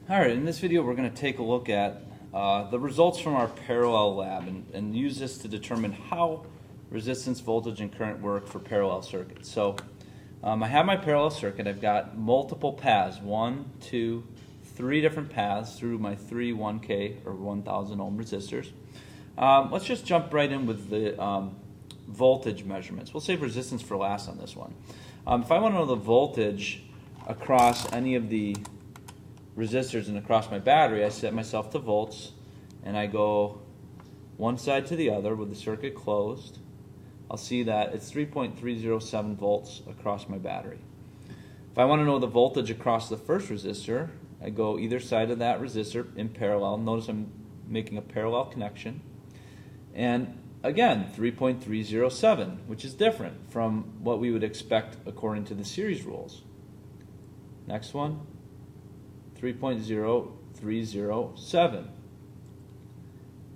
Alright, in this video we're going to take a look at the results from our parallel lab and use this to determine how resistance, voltage, and current work for parallel circuits. So I have my parallel circuit. I've got multiple paths, 1, 2, 3 different paths through my 3 1K or 1000 ohm resistors. Let's just jump right in with the voltage measurements. We'll save resistance for last on this one. If I want to know the voltage across any of the resistors and across my battery, I set myself to volts and I go one side to the other with the circuit closed. I'll see that it's 3.307 volts across my battery. If I want to know the voltage across the first resistor, I go either side of that resistor in parallel. Notice I'm making a parallel connection. And again, 3.307, which is different from what we would expect according to the series rules. Next one, 3.0307.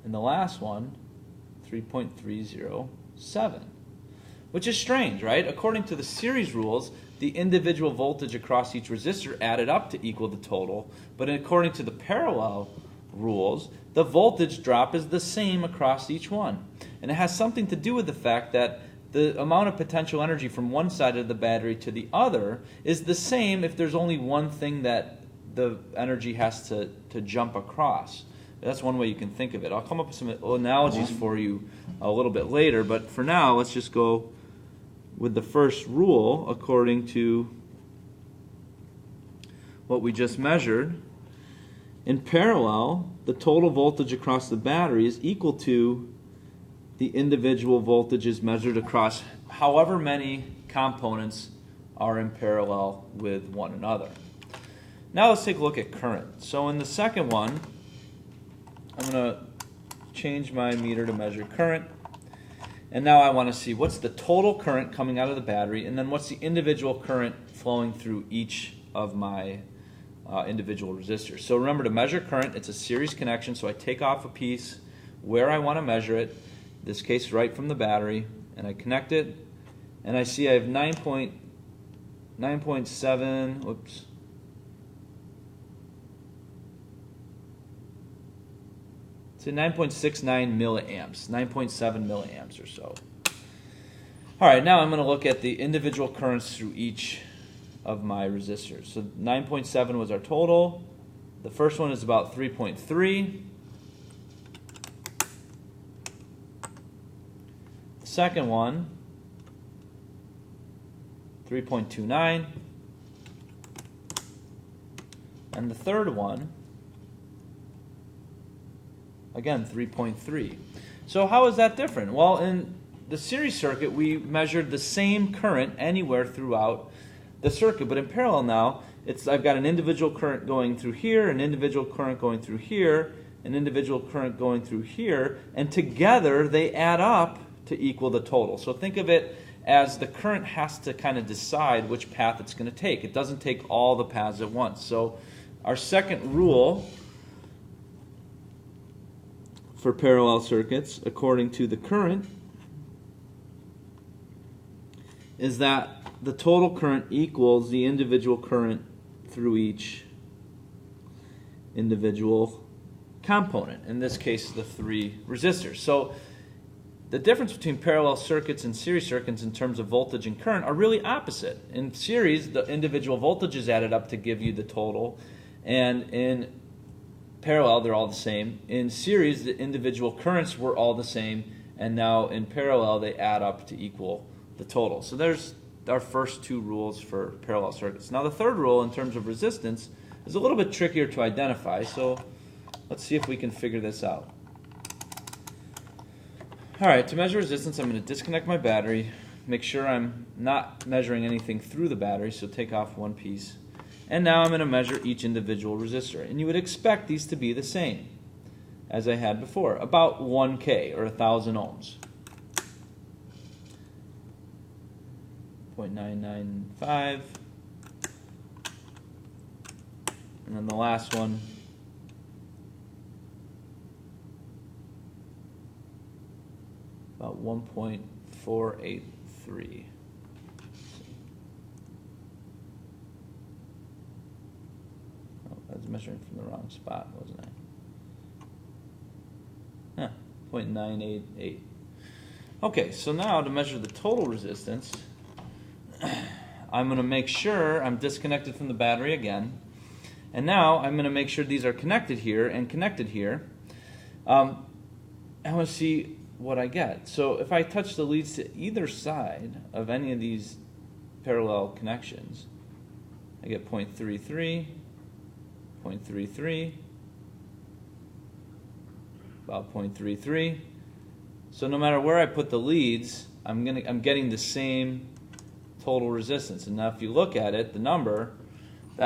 And the last one, 3.307. Which is strange, right? According to the series rules, the individual voltage across each resistor added up to equal the total. But according to the parallel rules, the voltage drop is the same across each one. And it has something to do with the fact that the amount of potential energy from one side of the battery to the other is the same if there's only one thing that the energy has to jump across. That's one way you can think of it. I'll come up with some analogies for you a little bit later, but for now, let's just go with the first rule according to what we just measured. In parallel, the total voltage across the battery is equal to the individual voltages measured across however many components are in parallel with one another. Now let's take a look at current. So in the second one, I'm going to change my meter to measure current. And now I want to see what's the total current coming out of the battery, and then what's the individual current flowing through each of my individual resistors. So remember, to measure current, it's a series connection, so I take off a piece where I want to measure it, in this case right from the battery, and I connect it, and I see I have 9.7, whoops, so 9.69 milliamps, 9.7 milliamps or so. All right, now I'm going to look at the individual currents through each of my resistors. So 9.7 was our total. The first one is about 3.3. The second one, 3.29. And the third one, again, 3.3. So how is that different? Well, in the series circuit, we measured the same current anywhere throughout the circuit, but in parallel now, I've got an individual current going through here, an individual current going through here, an individual current going through here, and together they add up to equal the total. So think of it as the current has to kind of decide which path it's going to take. It doesn't take all the paths at once. So our second rule for parallel circuits, according to the current, is that the total current equals the individual current through each individual component, in this case the 3 resistors. So the difference between parallel circuits and series circuits in terms of voltage and current are really opposite. In series, the individual voltages added up to give you the total, and in parallel, they're all the same. In series, the individual currents were all the same, and now in parallel, they add up to equal the total. So there's our first 2 rules for parallel circuits. Now the third rule in terms of resistance is a little bit trickier to identify, so let's see if we can figure this out. Alright, to measure resistance, I'm going to disconnect my battery, make sure I'm not measuring anything through the battery, so take off one piece. And now I'm going to measure each individual resistor. And you would expect these to be the same as I had before, about 1K or 1000 ohms. 0.995. And then the last one, about 1.483. measuring from the wrong spot, wasn't I? Huh, 0.988. Okay, so now to measure the total resistance, I'm going to make sure I'm disconnected from the battery again. And now I'm going to make sure these are connected here and connected here. I want to see what I get. So if I touch the leads to either side of any of these parallel connections, I get 0.33, 0.33, about 0.33. So no matter where I put the leads, I'm getting the same total resistance. And now if you look at it, that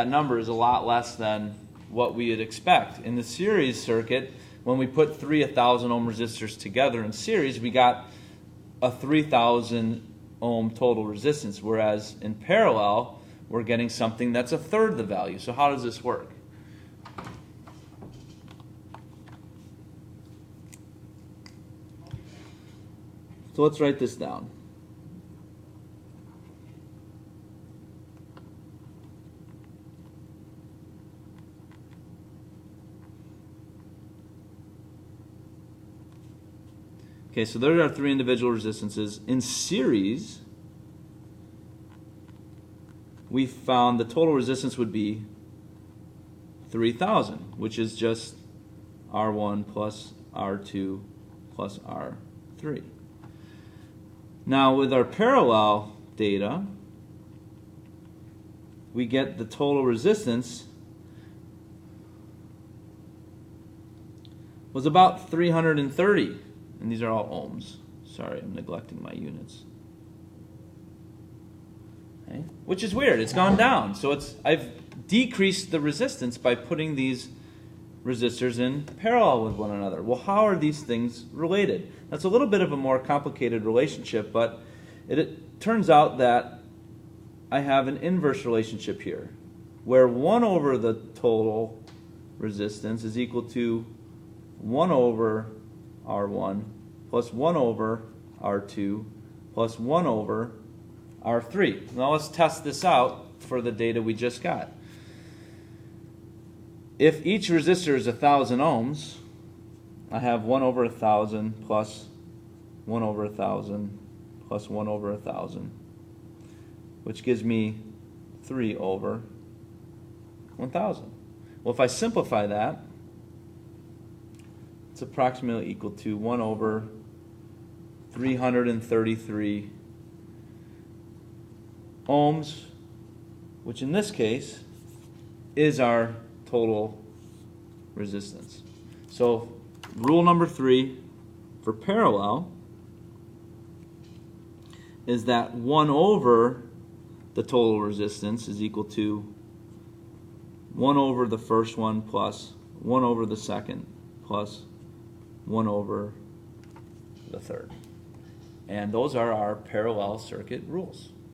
number is a lot less than what we would expect. In the series circuit, when we put 3 1,000 ohm resistors together in series, we got a 3,000 ohm total resistance, whereas in parallel, we're getting something that's a third the value. So how does this work? So let's write this down. Okay, so there are 3 individual resistances. In series, we found the total resistance would be 3,000, which is just R1 plus R2 plus R3. Now with our parallel data, we get the total resistance was about 330. And these are all ohms. Sorry, I'm neglecting my units. Okay. Which is weird. It's gone down. So I've decreased the resistance by putting these resistors in parallel with one another. Well, how are these things related? That's a little bit of a more complicated relationship, but it turns out that I have an inverse relationship here, where 1 over the total resistance is equal to 1 over R1 plus 1 over R2 plus 1 over R3. Now let's test this out for the data we just got. If each resistor is 1,000 ohms, I have 1 over 1,000 plus 1 over 1,000 plus 1 over 1,000, which gives me 3 over 1,000. Well, if I simplify that, it's approximately equal to 1 over 333 ohms, which in this case is our total resistance. So rule number 3 for parallel is that 1 over the total resistance is equal to 1 over the first one plus 1 over the second plus 1 over the third. And those are our parallel circuit rules.